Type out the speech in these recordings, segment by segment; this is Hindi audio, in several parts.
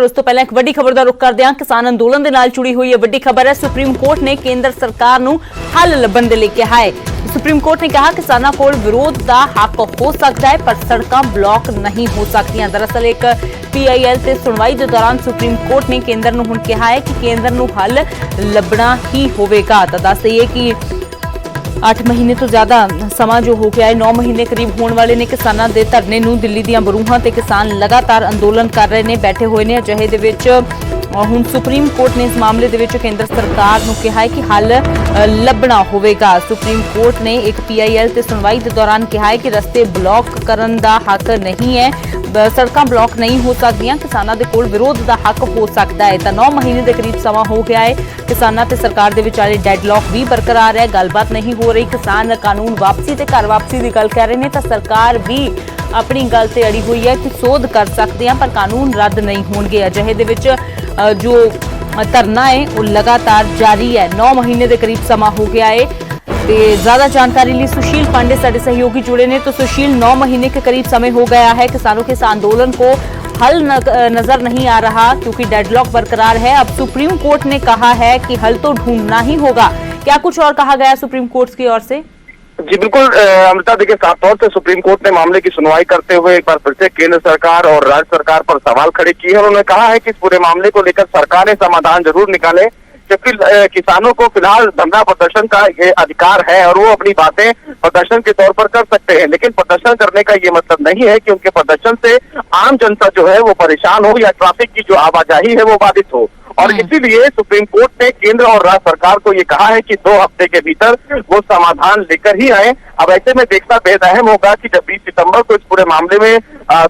पर उस तो पहले एक वड्डी खबर का रुख करदे हां। किसान अंदोलन दे नाल जुड़ी हुई है वड्डी खबर है। सुप्रीम कोर्ट ने केंद्र सरकार नूं हल लभण दे लई कहा है। सुप्रीम कोर्ट ने कहा किसानों को विरोध का हक हो सकता है पर सड़कां ब्लॉक नहीं हो सकती। दरअसल एक PIL से सुनवाई के दौरान सुप्रीम कोर्ट ने केंद्र नूं हुण कहा है कि केंद्र नूं हल लभना ही होवेगा। तो दस दईए कि 8 महीने तो ज्यादा समा जो हो गया है, 9 महीने करीब होने वाले ने किसानों के धरने नूं। दिल्ली दीआं बरूहां ते किसान लगातार अंदोलन कर रहे हैं, बैठे हुए हैं। अजिहे दे विच हुण सुप्रीम कोर्ट ने इस मामले दे विच केंद्र सरकार नूं कहा है कि हल लभना होवेगा। सुप्रीम कोर्ट ने एक PIL ते सुनवाई के दौरान कहा है कि रस्ते ब्लॉक करन दा हक नहीं है, सड़कां ब्लॉक नहीं हो सकदियां, किसानां दे कोल विरोध का हक हो सकता है। तो 9 महीने के करीब समा हो गया है, किसानां ते सरकार दे विचाले डेडलॉक भी बरकरार है, गलबात नहीं हो रही। किसान कानून वापसी ते घर वापसी की गल कह रहे हैं, तो सरकार भी अपनी गल से अड़ी हुई है कि सोध कर सकते हैं पर कानून रद्द नहीं होंगे। अजिहे दे विच जो धरना है वो लगातार जारी है, 9 महीने के करीब समा हो गया है। ते ज्यादा जानकारी लिए सुशील पांडे साडे सहयोगी जुड़े ने। तो सुशील, 9 महीने के करीब समय हो गया है, किसानों के इस आंदोलन को हल नजर नहीं आ रहा क्योंकि डेडलॉक बरकरार है। अब सुप्रीम कोर्ट ने कहा है कि हल तो ढूंढना ही होगा। क्या कुछ और कहा गया सुप्रीम कोर्ट की ओर से? जी बिल्कुल अमृता, देखिए साफ तौर से सुप्रीम कोर्ट ने मामले की सुनवाई करते हुए एक बार फिर से केंद्र सरकार और राज्य सरकार पर सवाल खड़े किए हैं। उन्होंने कहा है कि इस पूरे मामले को लेकर सरकारें समाधान जरूर निकाले, क्योंकि किसानों को फिलहाल धरना प्रदर्शन का ये अधिकार है और वो अपनी बातें प्रदर्शन के तौर पर कर सकते हैं, लेकिन प्रदर्शन करने का ये मतलब नहीं है कि उनके प्रदर्शन से आम जनता जो है वो परेशान हो या ट्रैफिक की जो आवाजाही है वो बाधित हो। और इसीलिए सुप्रीम कोर्ट ने केंद्र और राज्य सरकार को ये कहा है कि 2 हफ्ते के भीतर वो समाधान लेकर ही आए। अब ऐसे में देखना बेहद अहम होगा कि जब 20 सितंबर को इस पूरे मामले में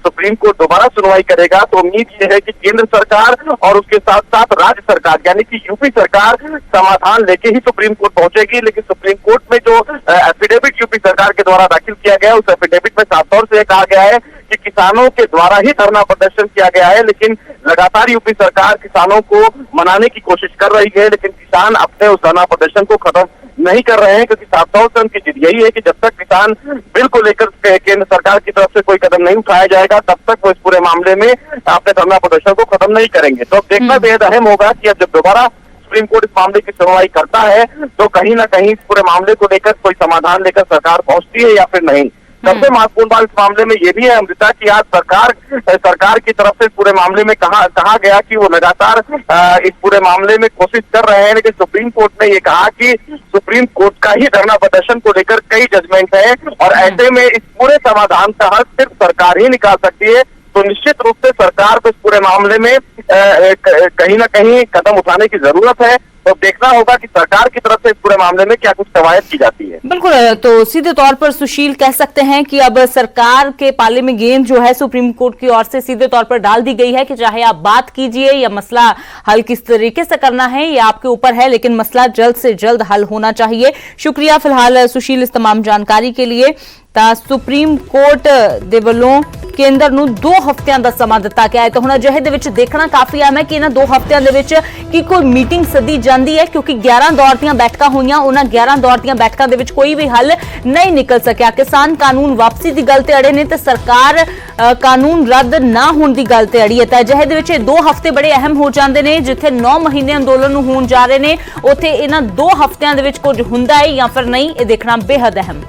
सुप्रीम कोर्ट दोबारा सुनवाई करेगा तो उम्मीद ये है कि केंद्र सरकार और उसके साथ साथ राज्य सरकार यानी कि यूपी सरकार समाधान लेके ही सुप्रीम कोर्ट पहुंचेगी। लेकिन सुप्रीम कोर्ट में जो एफिडेविट यूपी सरकार के द्वारा दाखिल किया गया उस एफिडेविट में साफ तौर से कहा गया है कि किसानों के द्वारा ही धरना प्रदर्शन किया गया है, लेकिन लगातार यूपी सरकार किसानों को मनाने की कोशिश कर रही है, लेकिन किसान अपने उस धरना प्रदर्शन को खत्म नहीं कर रहे हैं क्योंकि साफ तौर से उनकी जिद यही है कि जब तक किसान बिल को लेकर केंद्र सरकार की तरफ से कोई कदम नहीं उठाया जाएगा तब तक वो इस पूरे मामले में अपने धरना प्रदर्शन को खत्म नहीं करेंगे। तो अब देखना बेहद अहम होगा कि अब जब दोबारा सुप्रीम कोर्ट इस मामले की सुनवाई करता है तो कहीं ना कहीं इस पूरे मामले को लेकर कोई समाधान लेकर सरकार पहुंचती है या फिर नहीं। सबसे महत्वपूर्ण बात इस मामले में ये भी है अमृता की आज सरकार की तरफ से इस पूरे मामले में कहा गया कि वो लगातार इस पूरे मामले में कोशिश कर रहे हैं, लेकिन सुप्रीम कोर्ट ने ये कहा कि सुप्रीम कोर्ट का ही धरना प्रदर्शन को लेकर कई जजमेंट है और ऐसे में इस पूरे समाधान का हल सिर्फ सरकार ही निकाल सकती है। तो निश्चित रूप से सरकार को इस पूरे मामले में कहीं ना कहीं कदम उठाने की जरूरत है। तो देखना होगा कि सरकार की तरफ से इस पूरे मामले में क्या कुछ कवायद की जाती है। बिल्कुल, तो सीधे तौर पर सुशील कह सकते हैं कि अब सरकार के पाले में गेंद जो है सुप्रीम कोर्ट की ओर से सीधे तौर पर डाल दी गई है कि चाहे आप बात कीजिए या मसला हल किस तरीके से करना है ये आपके ऊपर है, लेकिन मसला जल्द से जल्द हल होना चाहिए। शुक्रिया फिलहाल सुशील इस तमाम जानकारी के लिए। सुप्रीम कोर्ट दे वल्लों केंद्र नूं 2 हफ्तियां दा समा दिता गया है। तो हुण अजिहे दे विच देखना काफी अहम है कि इन्हां 2 हफ्तियां दे विच की कोई मीटिंग सदी जाती है, क्योंकि 11 दौर दीआं बैठकां होईयां, उन्हां 11 दौर दीआं बैठकां दे विच कोई भी हल नहीं निकल सकिया। किसान कानून वापसी की गल ते अड़े ने ते सरकार कानून रद्द ना होने की गल ते अड़ी है। अजिहे दे विच 2 हफ्ते बड़े अहम हो जाते हैं, जिथे 9 महीने अंदोलन होण जा रहे हैं उत्थे इन्हां 2 हफ्तियां दे विच कुछ हुंदा है या फिर नहीं, ये देखना बेहद अहम।